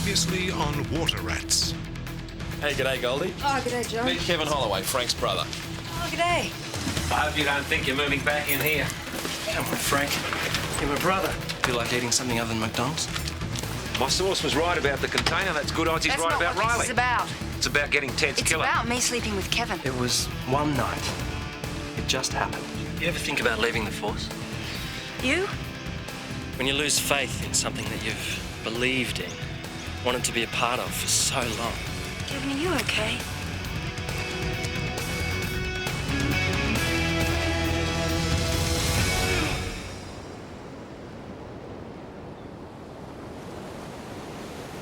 Previously on Water Rats. Hey, g'day, Goldie. Oh, g'day, John. Meet Kevin Holloway, Frank's brother. Oh, g'day. I hope you don't think you're moving back in here. Come on, Frank. You're my brother. Feel like eating something other than McDonald's? My source was right about the container. That's good odds he's That's right not about what Riley. this is about. It's about getting Ted's It's killer. about me sleeping with Kevin. It was one night. It just happened. You ever think about leaving the Force? You? When you lose faith in something that you've believed in, wanted to be a part of for so long. Kevin, are you okay?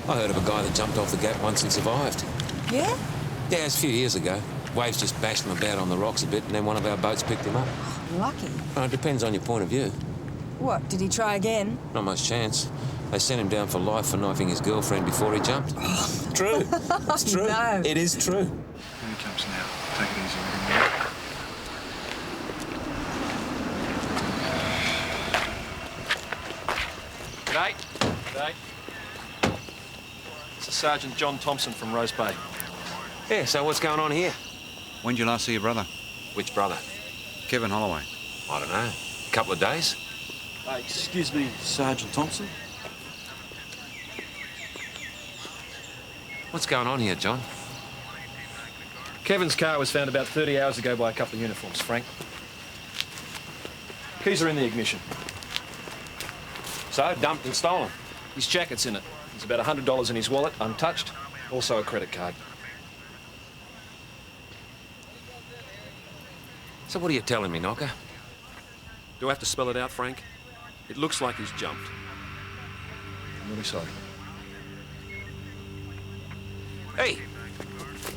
I heard of a guy that jumped off the gap once and survived. Yeah? Yeah, it was a few years ago. Waves just bashed him about on the rocks a bit, and then one of our boats picked him up. Lucky. Well, it depends on your point of view. What, did he try again? Not much chance. They sent him down for life for knifing his girlfriend before he jumped. True. It's true. No. It is true. Here he comes now. Take it easy with him. G'day. G'day. This is Sergeant John Thompson from Rose Bay. Yeah, so what's going on here? When did you last see your brother? Which brother? Kevin Holloway. I don't know. A couple of days? Excuse me, Sergeant Thompson? What's going on here, John? Kevin's car was found about 30 hours ago by a couple of uniforms, Frank. Keys are in the ignition. So, dumped and stolen. His jacket's in it. There's about $100 in his wallet, untouched. Also a credit card. So what are you telling me, Knocker? Do I have to spell it out, Frank? It looks like he's jumped. I'm really sorry. Hey,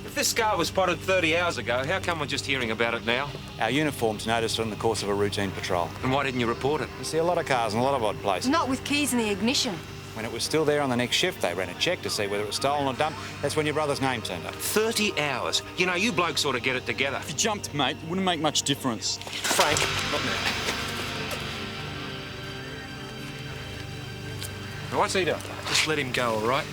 if this scar was spotted 30 hours ago, how come we're just hearing about it now? Our uniforms noticed it in the course of a routine patrol. And why didn't you report it? You see a lot of cars in a lot of odd places. Not with keys in the ignition. When it was still there on the next shift, they ran a check to see whether it was stolen or dumped. That's when your brother's name turned up. 30 hours. You know, you blokes ought to get it together. If you jumped, mate, it wouldn't make much difference. Frank, not now. Now, what's he doing? Just let him go, all right?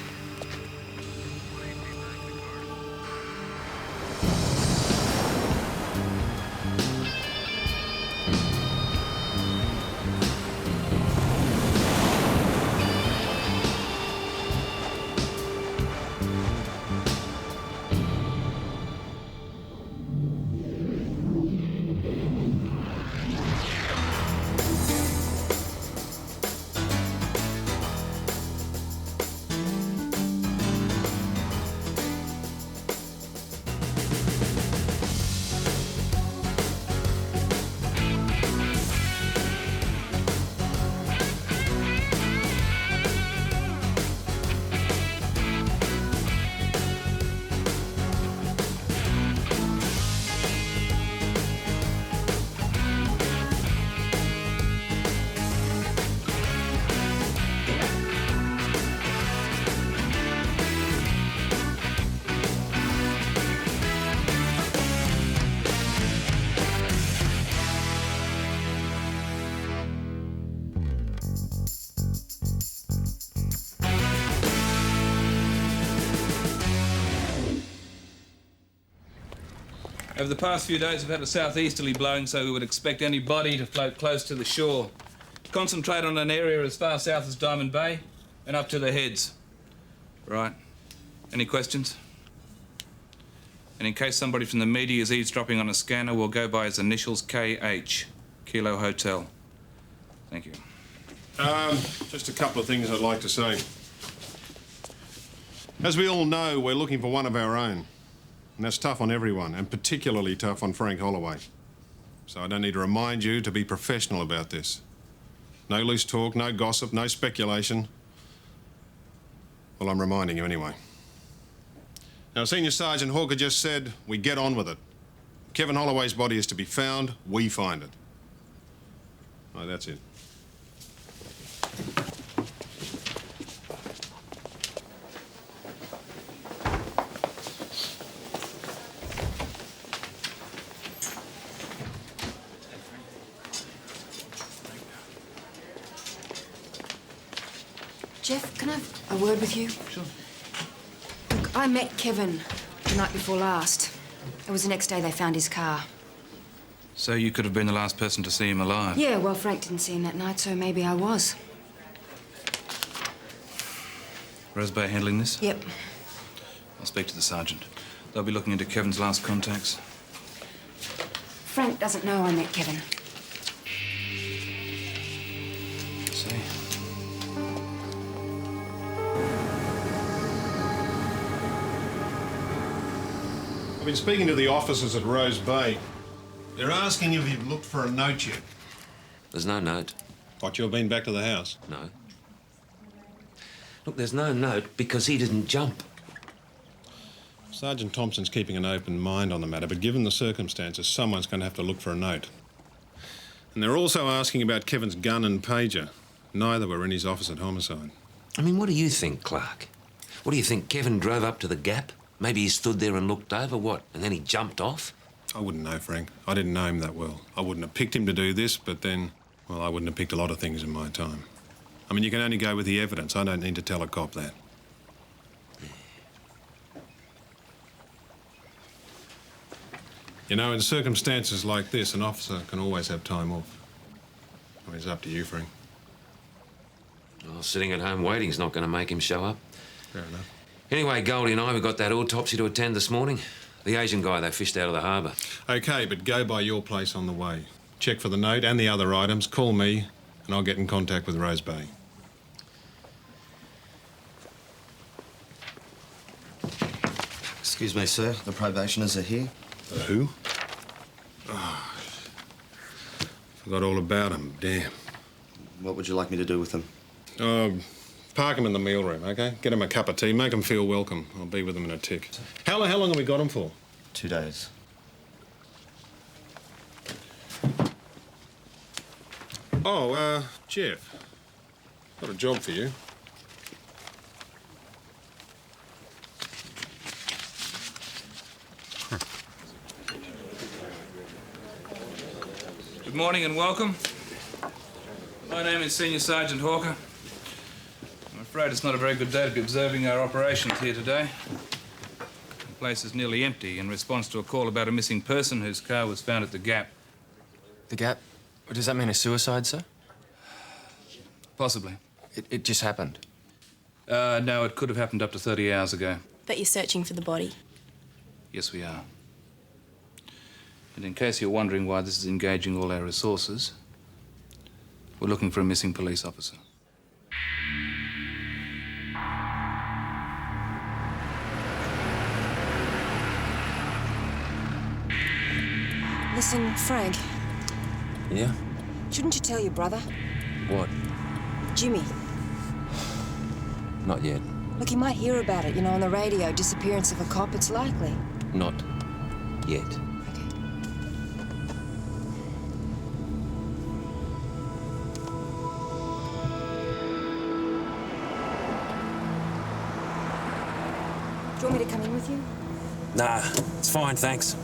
Over the past few days, we've had a southeasterly blowing, so we would expect any body to float close to the shore. Concentrate on an area as far south as Diamond Bay and up to the heads. Right. Any questions? And in case somebody from the media is eavesdropping on a scanner, we'll go by his initials KH, Kilo Hotel. Thank you. Just a couple of things I'd like to say. As we all know, we're looking for one of our own. And that's tough on everyone, and particularly tough on Frank Holloway. So I don't need to remind you to be professional about this. No loose talk, no gossip, no speculation. Well, I'm reminding you anyway. Now, Senior Sergeant Hawker just said we get on with it. Kevin Holloway's body is to be found, we find it. Oh, that's it. Jeff, can I have a word with you? Sure. I met Kevin the night before last. It was the next day they found his car. So you could have been the last person to see him alive? Yeah, well, Frank didn't see him that night, so maybe I was. Rose Bay handling this? Yep. I'll speak to the sergeant. They'll be looking into Kevin's last contacts. Frank doesn't know I met Kevin. See? I've been speaking to the officers at Rose Bay. They're asking if you've looked for a note yet. There's no note. What, you've been back to the house? No. Look, there's no note because he didn't jump. Sergeant Thompson's keeping an open mind on the matter, but given the circumstances, someone's going to have to look for a note. And they're also asking about Kevin's gun and pager. Neither were in his office at homicide. I mean, what do you think, Clark? What do you think, Kevin drove up to the gap? Maybe he stood there and looked over, what, and then he jumped off? I wouldn't know, Frank. I didn't know him that well. I wouldn't have picked him to do this, but then, well, I wouldn't have picked a lot of things in my time. I mean, you can only go with the evidence. I don't need to tell a cop that. You know, in circumstances like this, an officer can always have time off. I mean, it's up to you, Frank. Well, sitting at home waiting's not going to make him show up. Fair enough. Anyway, Goldie and I, we got that autopsy to attend this morning. The Asian guy they fished out of the harbour. OK, but go by your place on the way. Check for the note and the other items, call me, and I'll get in contact with Rose Bay. Excuse me, sir. The probationers are here. Who? Oh, forgot all about him. Damn. What would you like me to do with them? Park him in the meal room, OK? Get him a cup of tea, make him feel welcome. I'll be with him in a tick. How long have we got him for? 2 days. Oh, Jeff. Got a job for you. Good morning and welcome. My name is Senior Sergeant Hawker. I'm afraid it's not a very good day to be observing our operations here today. The place is nearly empty in response to a call about a missing person whose car was found at the Gap. The Gap? Does that mean a suicide, sir? Possibly. It just happened. No, it could have happened up to 30 hours ago. But you're searching for the body? Yes, we are. And in case you're wondering why this is engaging all our resources, we're looking for a missing police officer. Listen, Frank, Yeah? shouldn't you tell your brother? What? Jimmy. Not yet. Look, he might hear about it, you know, on the radio. Disappearance of a cop, it's likely. Not yet. Okay. Do you want me to come in with you? Nah, it's fine, thanks.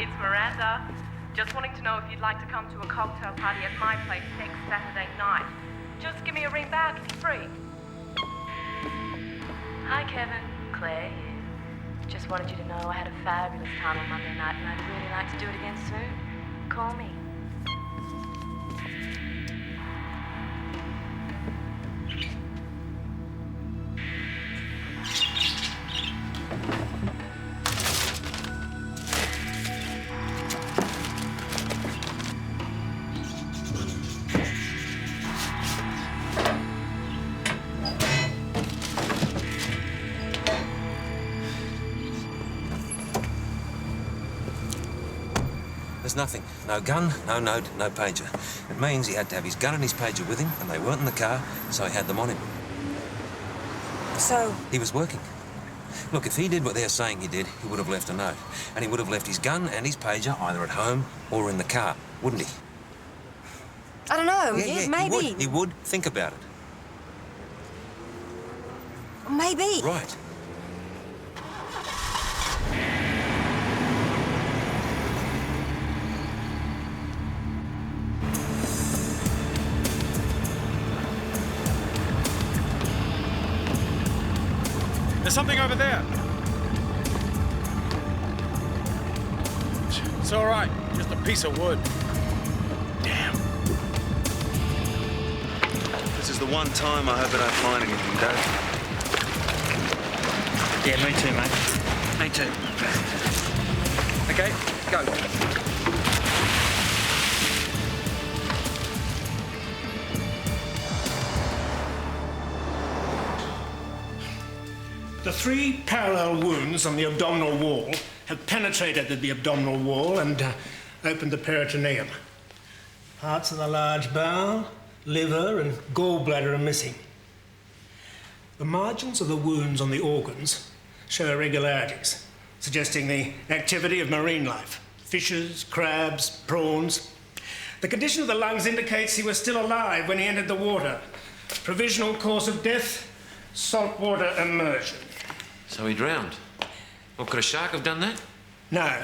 It's Miranda. Just wanting to know if you'd like to come to a cocktail party at my place next Saturday night. Just give me a ring back if you're free. Hi, Kevin. Claire here. Just wanted you to know I had a fabulous time on Monday night and I'd really like to do it again soon. Call me. There's nothing. No gun, no note, no pager. It means he had to have his gun and his pager with him, and they weren't in the car, so he had them on him. So? He was working. Look, if he did what they're saying he did, he would have left a note. And he would have left his gun and his pager either at home or in the car, wouldn't he? I don't know. Yeah, maybe. He would. Think about it. Maybe. Right. There's something over there. It's all right. Just a piece of wood. Damn. This is the one time I hope I don't find anything, Dave. Yeah, me too, mate. Me too. Okay, go. The 3 parallel wounds on the abdominal wall have penetrated the abdominal wall and opened the peritoneum. Parts of the large bowel, liver and gallbladder are missing. The margins of the wounds on the organs show irregularities, suggesting the activity of marine life. Fishes, crabs, prawns. The condition of the lungs indicates he was still alive when he entered the water. Provisional cause of death, saltwater immersion. So he drowned. Well, could a shark have done that? No.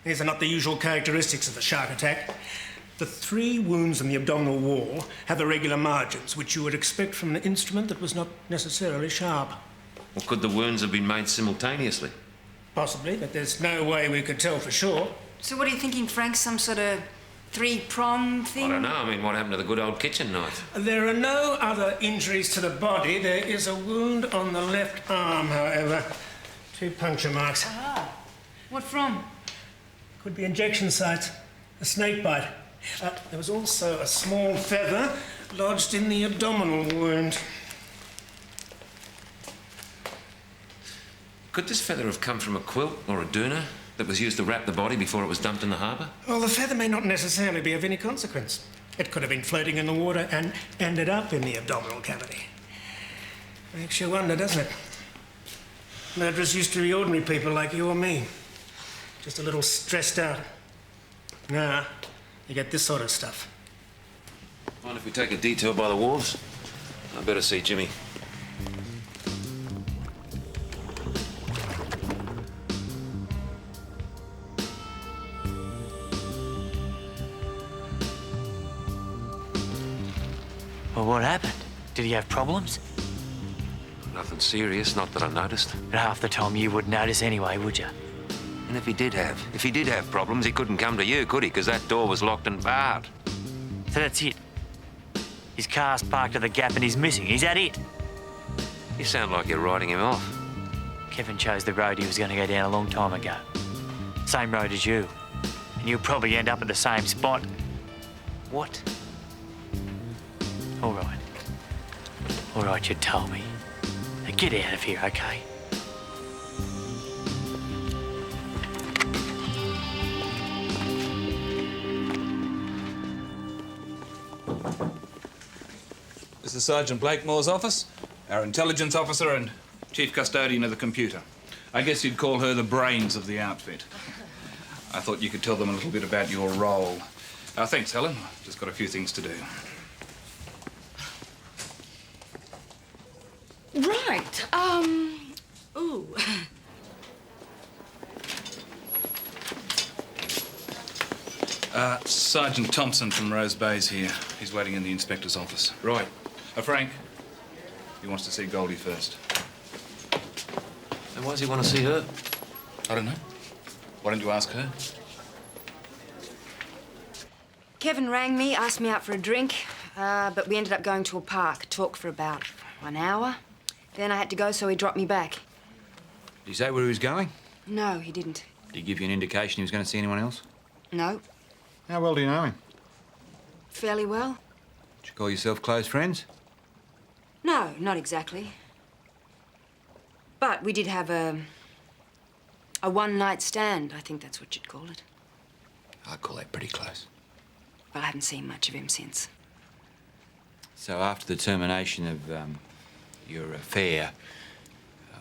These are not the usual characteristics of the shark attack. The 3 wounds on the abdominal wall have irregular margins, which you would expect from an instrument that was not necessarily sharp. Or could the wounds have been made simultaneously? Possibly, but there's no way we could tell for sure. So what are you thinking, Frank? Some sort of 3-prong thing? I don't know. I mean, what happened to the good old kitchen knife? There are no other injuries to the body. There is a wound on the left arm, however. 2 puncture marks. Ah. What from? Could be injection sites. A snake bite. There was also a small feather lodged in the abdominal wound. Could this feather have come from a quilt or a doona that was used to wrap the body before it was dumped in the harbour? Well, the feather may not necessarily be of any consequence. It could have been floating in the water and ended up in the abdominal cavity. Makes you wonder, doesn't it? Murderers used to be ordinary people like you or me. Just a little stressed out. Nah, you get this sort of stuff. Mind if we take a detour by the wharves? I better see Jimmy. Well, what happened? Did he have problems? Nothing serious, not that I noticed. But half the time you wouldn't notice anyway, would you? And if he did have problems, he couldn't come to you, could he? Because that door was locked and barred. So that's it. His car's parked at the gap and he's missing. Is that it? You sound like you're writing him off. Kevin chose the road he was going to go down a long time ago. Same road as you. And you'll probably end up at the same spot. What? All right. All right, you told me. Now get out of here, okay? This is Sergeant Blakemore's office, our intelligence officer and chief custodian of the computer. I guess you'd call her the brains of the outfit. I thought you could tell them a little bit about your role. Thanks, Helen. Just got a few things to do. Right. Ooh. Sergeant Thompson from Rose Bay's here. He's waiting in the inspector's office. Right. Frank, he wants to see Goldie first. And why does he want to see her? I don't know. Why don't you ask her? Kevin rang me, asked me out for a drink, but we ended up going to a park, talked for about 1 hour. Then I had to go, so he dropped me back. Did he say where he was going? No, he didn't. Did he give you an indication he was going to see anyone else? No. How well do you know him? Fairly well. Did you call yourself close friends? No, not exactly. But we did have a one-night stand, I think that's what you'd call it. I'd call that pretty close. Well, I haven't seen much of him since. So after the termination of your affair,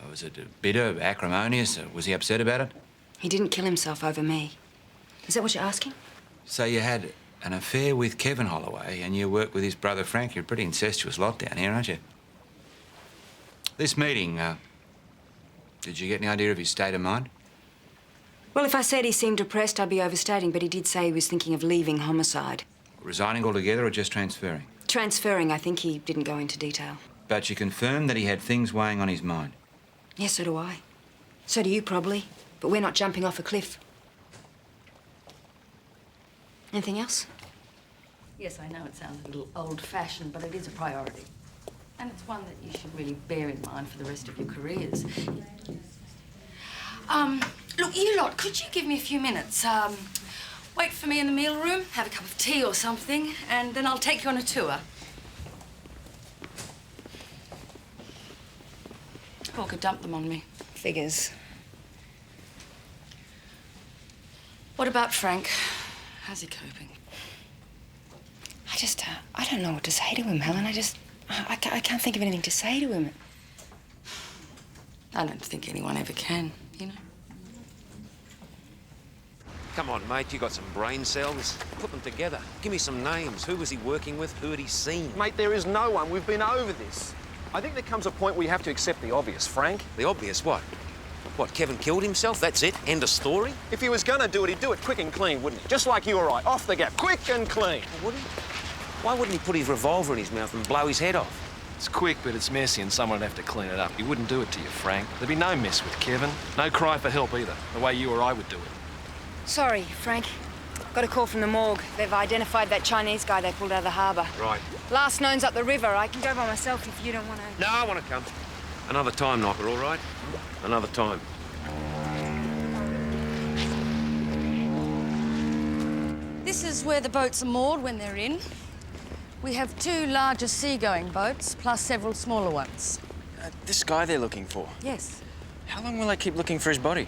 Was it bitter, acrimonious? Was he upset about it? He didn't kill himself over me. Is that what you're asking? So you had an affair with Kevin Holloway and you worked with his brother Frank. You're a pretty incestuous lot down here, aren't you? This meeting, did you get any idea of his state of mind? Well, if I said he seemed depressed, I'd be overstating, but he did say he was thinking of leaving homicide. Resigning altogether or just transferring? Transferring, I think he didn't go into detail. But you confirmed that he had things weighing on his mind? Yes, so do I. So do you, probably. But we're not jumping off a cliff. Anything else? Yes, I know it sounds a little old-fashioned, but it is a priority. And it's one that you should really bear in mind for the rest of your careers. Look, you lot, could you give me a few minutes? Wait for me in the meal room, have a cup of tea or something, and then I'll take you on a tour. Hawker dumped them on me. Figures. What about Frank? How's he coping? I don't know what to say to him, Helen. I can't think of anything to say to him. I don't think anyone ever can, you know. Come on, mate, you got some brain cells. Put them together. Give me some names. Who was he working with? Who had he seen? Mate, there is no one. We've been over this. I think there comes a point where you have to accept the obvious, Frank. The obvious what? What, Kevin killed himself? That's it? End of story? If he was gonna do it, he'd do it quick and clean, wouldn't he? Just like you or I. Off the gap. Quick and clean. Would he? Why wouldn't he put his revolver in his mouth and blow his head off? It's quick, but it's messy, and someone would have to clean it up. He wouldn't do it to you, Frank. There'd be no mess with Kevin. No cry for help either, the way you or I would do it. Sorry, Frank. Got a call from the morgue. They've identified that Chinese guy they pulled out of the harbour. Right. Last known's up the river. I can go by myself if you don't want to. No, I want to come. Another time, Knocker, all right? Another time. This is where the boats are moored when they're in. We have 2 larger seagoing boats, plus several smaller ones. This guy they're looking for. Yes. How long will they keep looking for his body?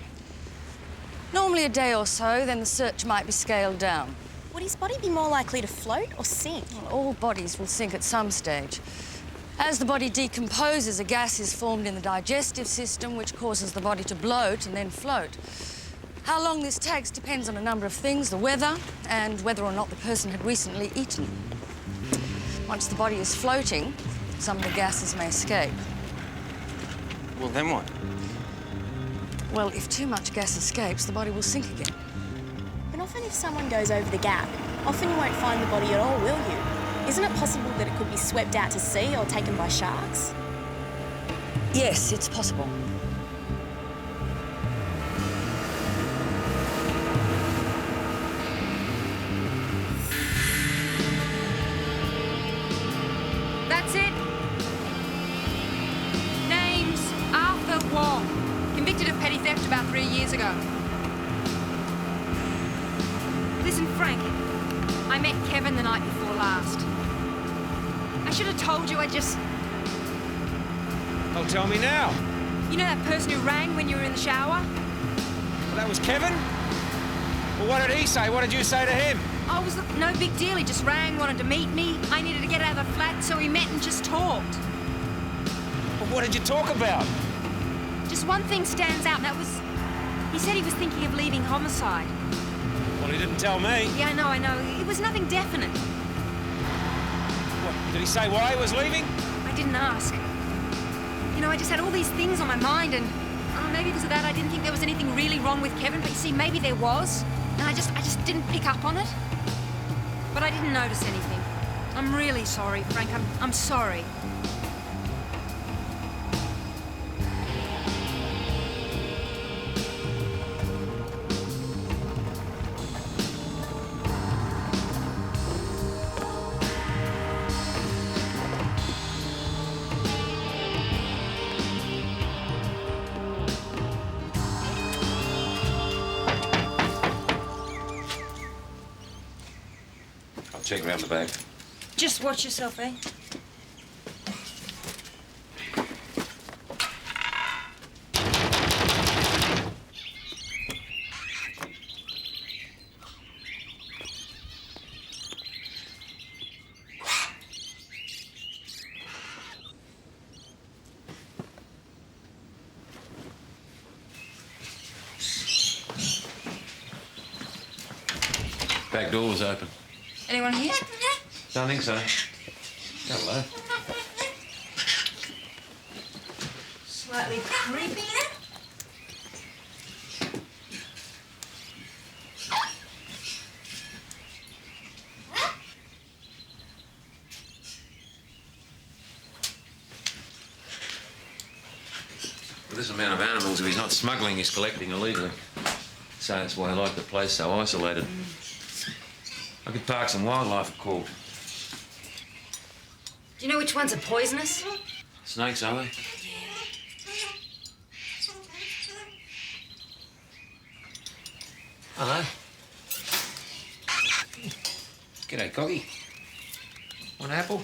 Normally a day or so, then the search might be scaled down. Would his body be more likely to float or sink? Well, all bodies will sink at some stage. As the body decomposes, a gas is formed in the digestive system, which causes the body to bloat and then float. How long this takes depends on a number of things, the weather, and whether or not the person had recently eaten. Once the body is floating, some of the gases may escape. Well, then what? Well, if too much gas escapes, the body will sink again. But often if someone goes over the gap, often you won't find the body at all, will you? Isn't it possible that it could be swept out to sea or taken by sharks? Yes, it's possible. That's it. Name's Arthur Wong. Convicted of petty theft about 3 years ago. Listen, Frank. I met Kevin the night before last. I should have told you. Oh, tell me now. You know that person who rang when you were in the shower? Well, that was Kevin? Well, what did he say? What did you say to him? Oh, it was no big deal. He just rang, wanted to meet me. I needed to get out of the flat, so we met and just talked. Well, what did you talk about? Just one thing stands out, and that was... He said he was thinking of leaving homicide. Well, he didn't tell me. Yeah, I know. It was nothing definite. What, did he say why he was leaving? I didn't ask. You know, I just had all these things on my mind, and maybe because of that, I didn't think there was anything really wrong with Kevin. But you see, maybe there was, and I just didn't pick up on it. But I didn't notice anything. I'm really sorry, Frank. I'm sorry. Check around the back. Just watch yourself, eh? Back door was open. Anyone here? Don't think so. Hello. Slightly creepy. With this amount of animals, if he's not smuggling, he's collecting illegally. So that's why I like the place so isolated. I could park some wildlife at called. Do you know which ones are poisonous? Snakes, are they? Hello. G'day, Coggy. Want an apple?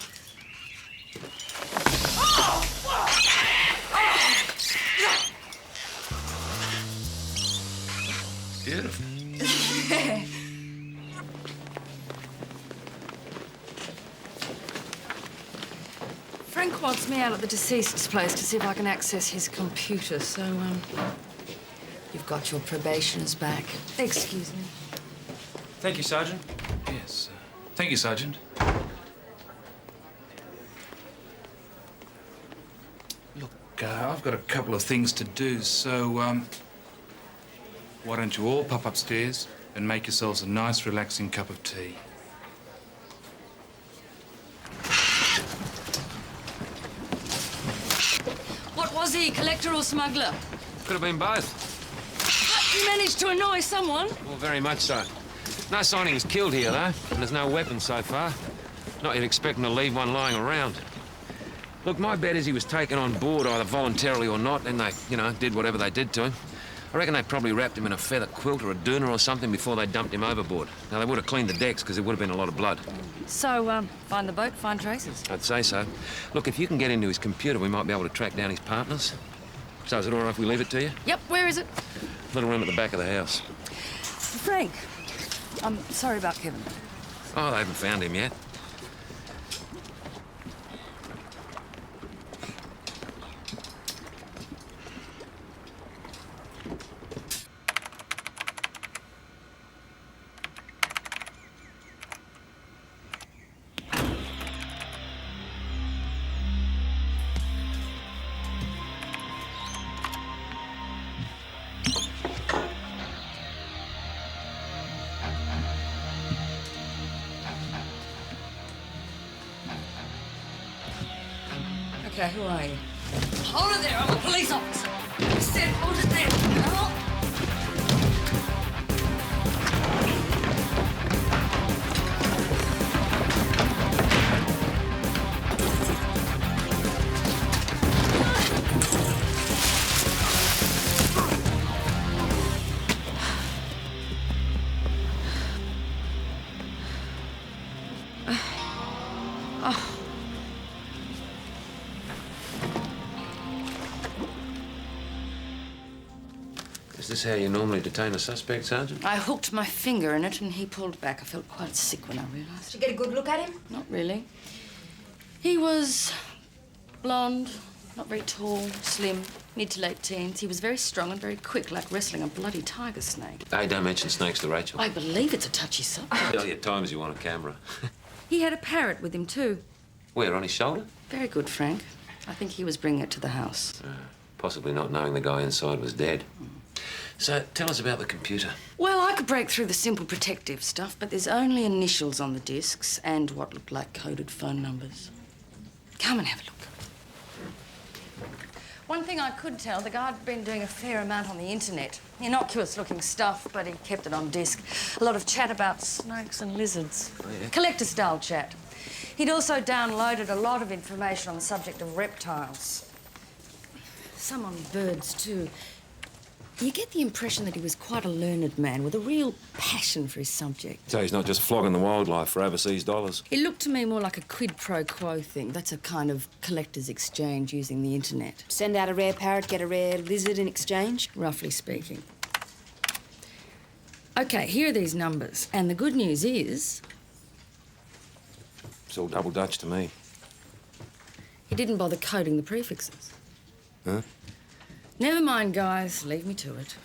Beautiful. Frank wants me out at the deceased's place to see if I can access his computer, so, you've got your probationers back. Excuse me. Thank you, Sergeant. Yes. Thank you, Sergeant. Look, I've got a couple of things to do, so, why don't you all pop upstairs and make yourselves a nice, relaxing cup of tea? What was he, collector or smuggler? Could have been both. You managed to annoy someone. Well, very much so. No sign he was killed here, though, and there's no weapons so far. Not you'd expect him to leave one lying around. Look, my bet is he was taken on board either voluntarily or not, and they, did whatever they did to him. I reckon they probably wrapped him in a feather quilt or a doona or something before they dumped him overboard. Now, they would have cleaned the decks because there would have been a lot of blood. So, find the boat, find traces. I'd say so. Look, if you can get into his computer, we might be able to track down his partners. So is it all right if we leave it to you? Yep, where is it? Little room at the back of the house. Frank, I'm sorry about Kevin. Oh, they haven't found him yet. Okay, who are you? Hold it there, I'm a police officer. I said hold it there. Hello? Is this how you normally detain a suspect, Sergeant? I hooked my finger in it and he pulled back. I felt quite sick when I realised. Did you get a good look at him? Not really. He was blonde, not very tall, slim, mid to late teens. He was very strong and very quick, like wrestling a bloody tiger snake. Hey, don't mention snakes to Rachel. I believe it's a touchy subject. Tell you at times you want a camera. He had a parrot with him too. Where, on his shoulder? Very good, Frank. I think he was bringing it to the house. Possibly not knowing the guy inside was dead. So, tell us about the computer. Well, I could break through the simple protective stuff, but there's only initials on the discs and what looked like coded phone numbers. Come and have a look. One thing I could tell, the guy'd been doing a fair amount on the internet. Innocuous-looking stuff, but he kept it on disc. A lot of chat about snakes and lizards. Oh, yeah? Collector-style chat. He'd also downloaded a lot of information on the subject of reptiles. Some on birds, too. You get the impression that he was quite a learned man with a real passion for his subject. So he's not just flogging the wildlife for overseas dollars? It looked to me more like a quid pro quo thing. That's a kind of collector's exchange using the internet. Send out a rare parrot, get a rare lizard in exchange? Roughly speaking. OK, here are these numbers. And the good news is... It's all double Dutch to me. he didn't bother coding the prefixes. Huh? Never mind, guys. Leave me to it.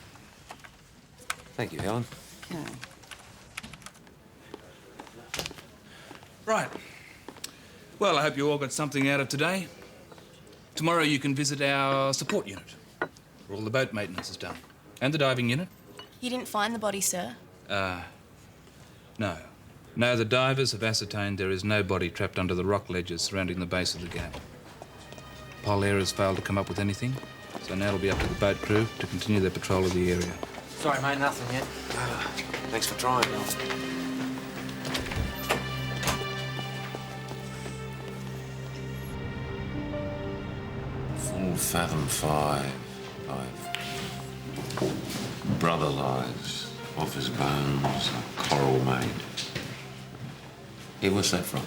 Thank you, Helen. Okay. Right. Well, I hope you all got something out of today. Tomorrow you can visit our support unit, where all the boat maintenance is done. And the diving unit. You didn't find the body, sir? No. No, the divers have ascertained there is no body trapped under the rock ledges surrounding the base of the gap. Polair has failed to come up with anything, so now it'll be up to the boat crew to continue their patrol of the area. Sorry, mate, nothing yet. Thanks for trying, Bill. Full fathom 5. Brother lies, off his bones, a coral made. Hey, what's that from?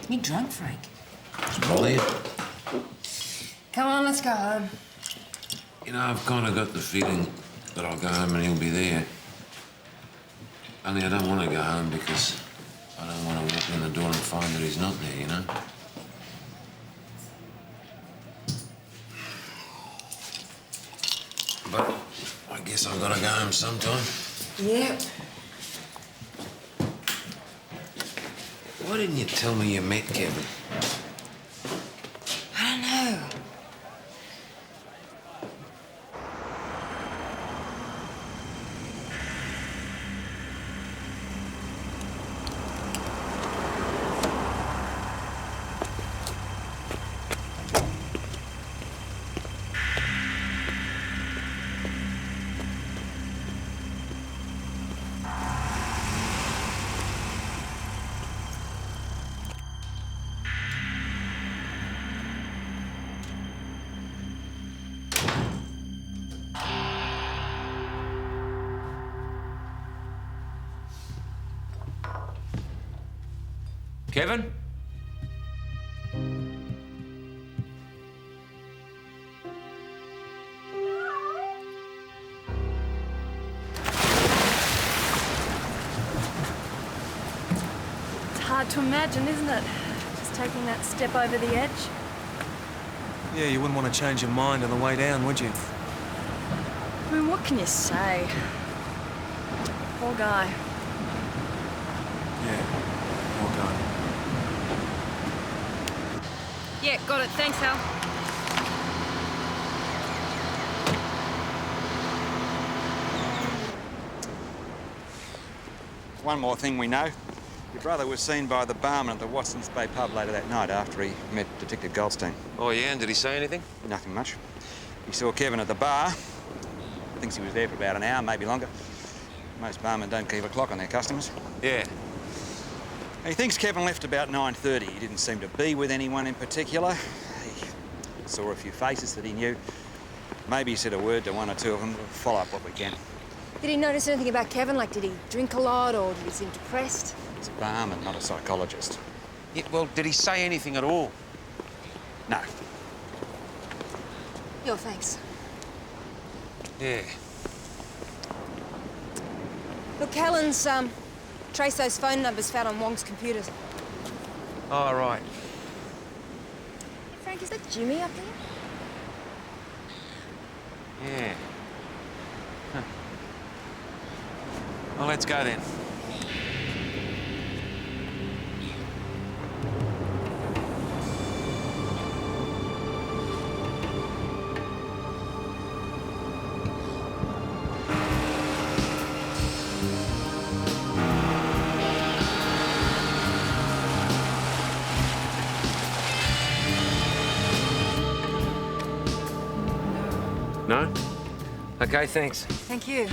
You drunk, Frank? It's probably it. Come on, let's go home. You know, I've kind of got the feeling that I'll go home and he'll be there. Only I don't want to go home because I don't want to walk in the door and find that he's not there, you know? But I guess I've got to go home sometime. Yeah. Why didn't you tell me you met Kevin? I don't know. Kevin? It's hard to imagine, isn't it? Just taking that step over the edge. Yeah, you wouldn't want to change your mind on the way down, would you? I mean, what can you say? Poor guy. Yeah, poor guy. Yeah, got it. Thanks, Al. One more thing we know. Your brother was seen by the barman at the Watson's Bay pub later that night after he met Detective Goldstein. Oh, yeah? And did he say anything? Nothing much. He saw Kevin at the bar. Thinks he was there for about an hour, maybe longer. Most barmen don't keep a clock on their customers. Yeah. He thinks Kevin left about 9:30. He didn't seem to be with anyone in particular. He saw a few faces that he knew. Maybe he said a word to one or two of them. We'll follow up what we can. Did he notice anything about Kevin? Like, did he drink a lot or did he seem depressed? He's a barman, not a psychologist. Yeah, well, did he say anything at all? No. Yo, thanks. Yeah. Look, Helen's, traced those phone numbers found on Wong's computers. Oh, right. Hey, Frank, is that Jimmy up there? Yeah. Huh. Well, let's go then. No? Okay, thanks. Thank you.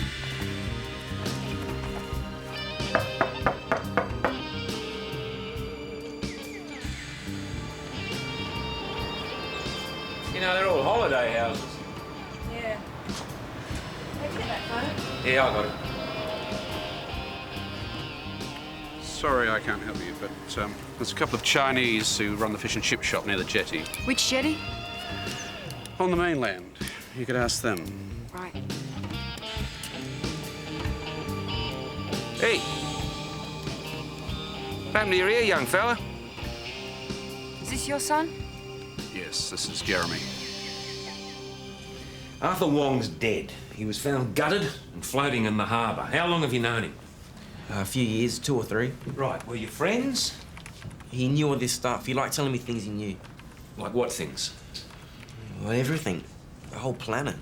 You know, they're all holiday houses. Yeah. Hey, get that phone. Yeah, I got it. Sorry I can't help you, but there's a couple of Chinese who run the fish and chip shop near the jetty. Which jetty? On the mainland. You could ask them. Right. Hey! What happened to your ear, young fella? Is this your son? Yes, this is Jeremy. Arthur Wong's dead. He was found gutted and floating in the harbour. How long have you known him? A few years, 2 or 3. Right. Were you friends? He knew all this stuff. He liked telling me things he knew. Like what things? Well, everything. The whole planet.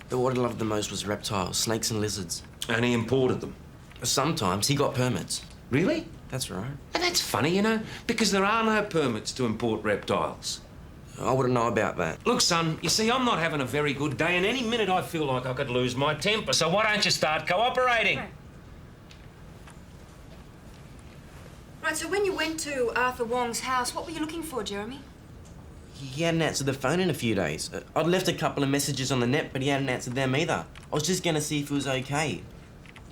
But what he loved the most was reptiles, snakes and lizards. And he imported them? Sometimes. He got permits. Really? That's right. And that's funny, you know, because there are no permits to import reptiles. I wouldn't know about that. Look, son, you see, I'm not having a very good day, and any minute I feel like I could lose my temper, so why don't you start cooperating? Right, so when you went to Arthur Wong's house, what were you looking for, Jeremy? He hadn't answered the phone in a few days. I'd left a couple of messages on the net, but he hadn't answered them either. I was just going to see if he was okay.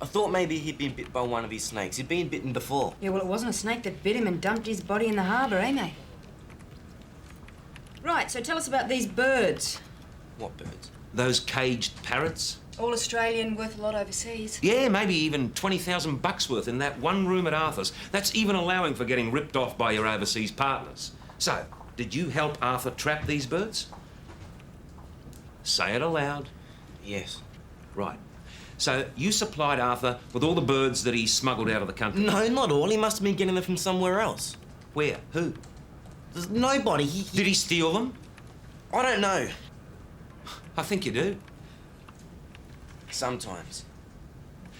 I thought maybe he'd been bit by one of his snakes. He'd been bitten before. Yeah, well, it wasn't a snake that bit him and dumped his body in the harbour, eh, mate? Right, so tell us about these birds. What birds? Those caged parrots? All Australian, worth a lot overseas. Yeah, maybe even 20,000 bucks worth in that one room at Arthur's. That's even allowing for getting ripped off by your overseas partners. So, did you help Arthur trap these birds? Say it aloud. Yes. Right. So, you supplied Arthur with all the birds that he smuggled out of the country? No, not all. He must have been getting them from somewhere else. Where? Who? There's nobody. Did he steal them? I don't know. I think you do. Sometimes.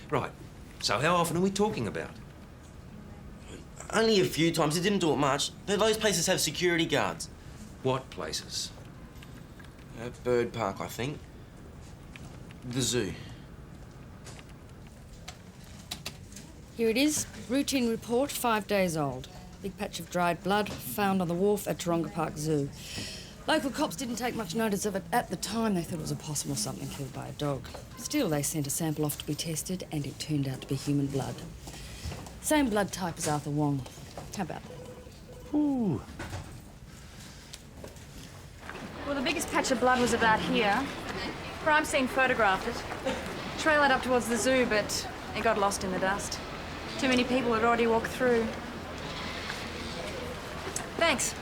Right. So how often are we talking about? Only a few times. He didn't do it much. Those places have security guards. What places? Bird Park, I think. The zoo. Here it is. Routine report, 5 days old. Big patch of dried blood found on the wharf at Taronga Park Zoo. Local cops didn't take much notice of it at the time. They thought it was impossible something killed by a dog. Still, they sent a sample off to be tested, and it turned out to be human blood. Same blood type as Arthur Wong. How about that? Ooh. Well, the biggest patch of blood was about here. Crime scene photographed it. Trail led up towards the zoo, but it got lost in the dust. Too many people had already walked through. Thanks.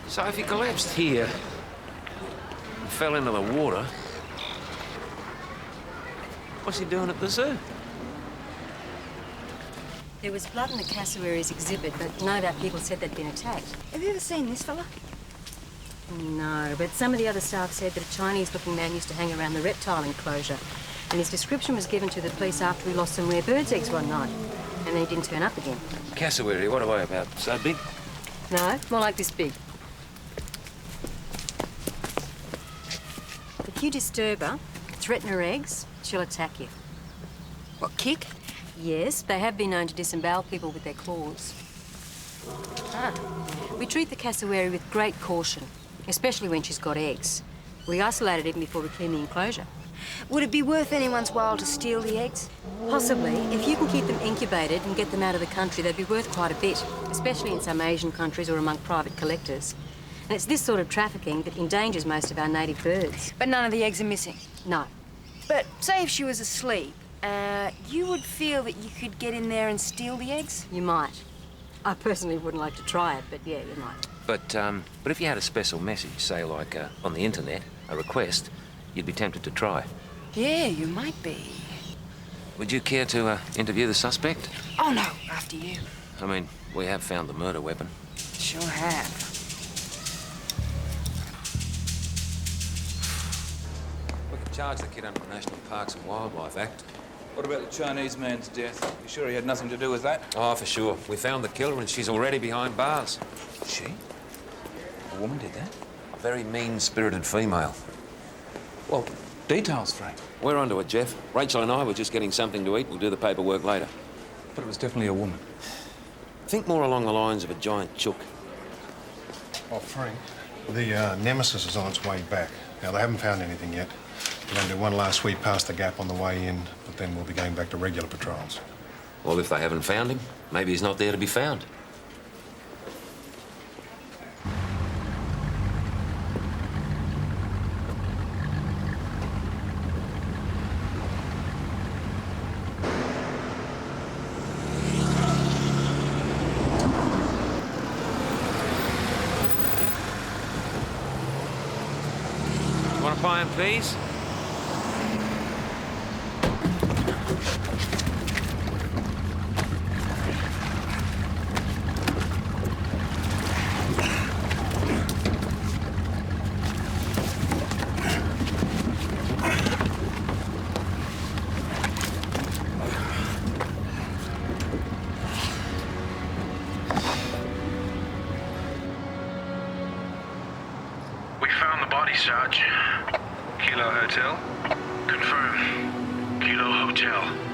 So if he collapsed here and fell into the water, what's he doing at the zoo? There was blood in the Cassowary's exhibit, but none of our people said they'd been attacked. Have you ever seen this fella? No, but some of the other staff said that a Chinese-looking man used to hang around the reptile enclosure, and his description was given to the police after he lost some rare birds' eggs one night, and then he didn't turn up again. Cassowary, what are I about? So big? No, more like this big. If you disturb her, threaten her eggs, she'll attack you. What, kick? Yes, they have been known to disembowel people with their claws. We treat the cassowary with great caution, especially when she's got eggs. We isolate it even before we clean the enclosure. Would it be worth anyone's while to steal the eggs? Possibly. If you can keep them incubated and get them out of the country, they'd be worth quite a bit, especially in some Asian countries or among private collectors. And it's this sort of trafficking that endangers most of our native birds. But none of the eggs are missing? No. But say if she was asleep, you would feel that you could get in there and steal the eggs? You might. I personally wouldn't like to try it, but yeah, you might. But if you had a special message, say like on the internet, a request, you'd be tempted to try. Yeah, you might be. Would you care to interview the suspect? Oh, no, after you. I mean, we have found the murder weapon. Sure have. We could charge the kid under the National Parks and Wildlife Act. What about the Chinese man's death? You sure he had nothing to do with that? Oh, for sure. We found the killer and she's already behind bars. She? A woman did that? A very mean-spirited female. Well, details, Frank. We're onto it, Jeff. Rachel and I were just getting something to eat. We'll do the paperwork later. But it was definitely a woman. Think more along the lines of a giant chook. Oh, Frank, the Nemesis is on its way back. Now, they haven't found anything yet. We're going to do one last sweep past the gap on the way in, but then we'll be going back to regular patrols. Well, if they haven't found him, maybe he's not there to be found. Want a pie and peas? Roger. Kilo Hotel? Confirm. Kilo Hotel.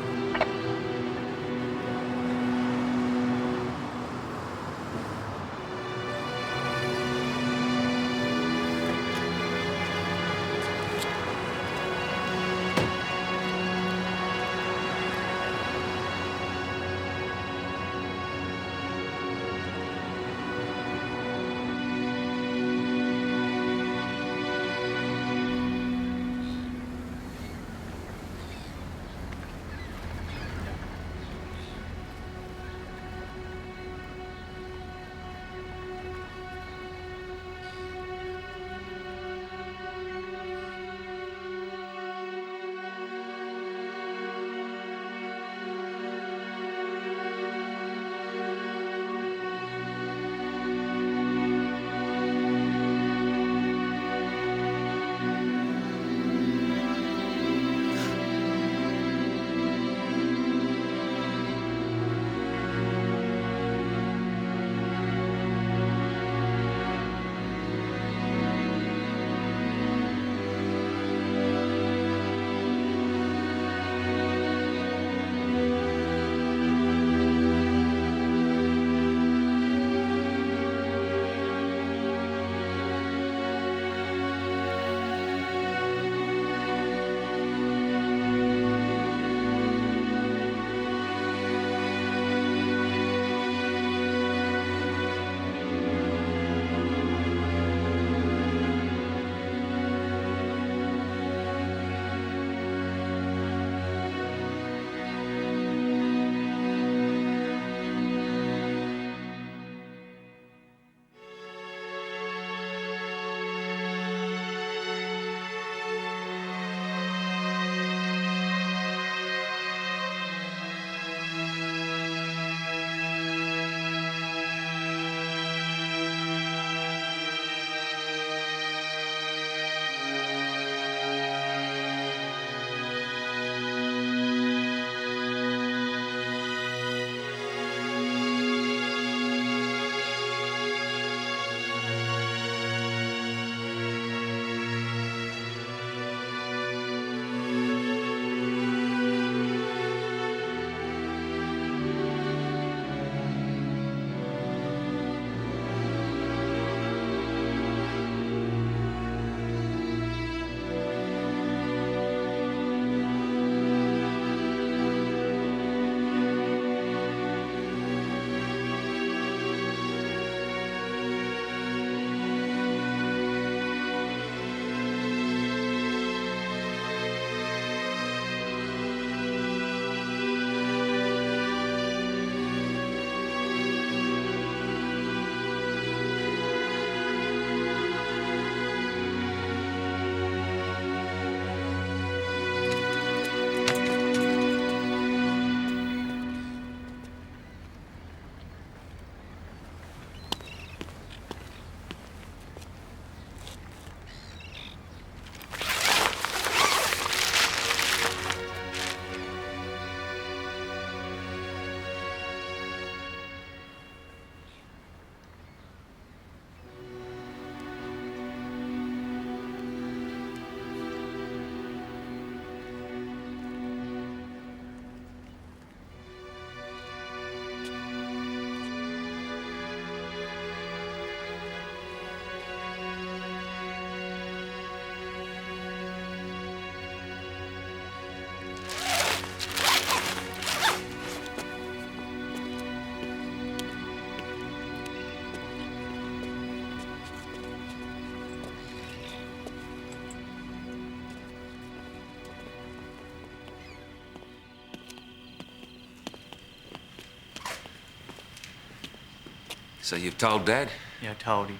So you've told Dad? Yeah, I told him.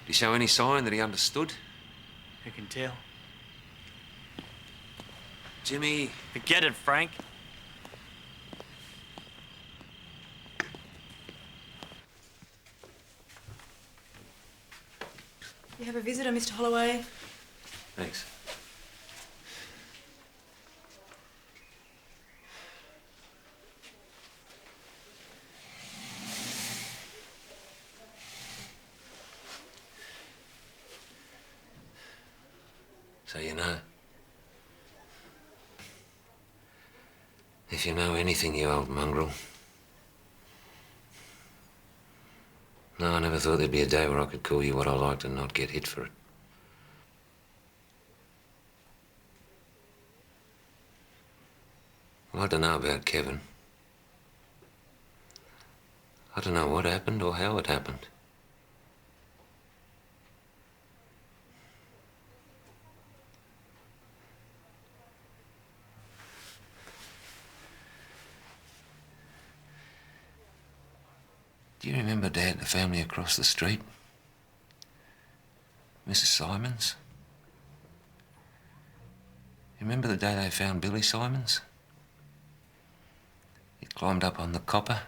Did he show any sign that he understood? Who can tell? Jimmy. Forget it, Frank. You have a visitor, Mr. Holloway. Thanks. So you know. If you know anything, you old mongrel. No, I never thought there'd be a day where I could call you what I liked and not get hit for it. Well, I don't know about Kevin. I don't know what happened or how it happened. Do you remember, Dad, the family across the street? Mrs. Simons? You remember the day they found Billy Simons? He climbed up on the copper,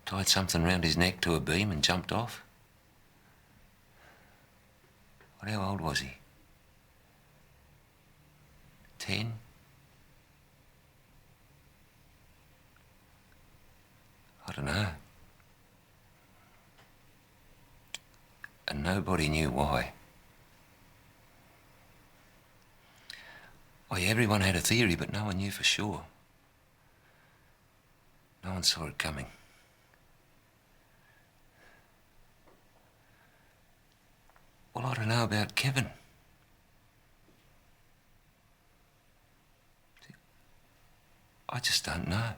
tied something round his neck to a beam and jumped off. What, how old was he? 10? I don't know. And nobody knew why. Oh, yeah, everyone had a theory, but no one knew for sure. No one saw it coming. Well, I don't know about Kevin. I just don't know.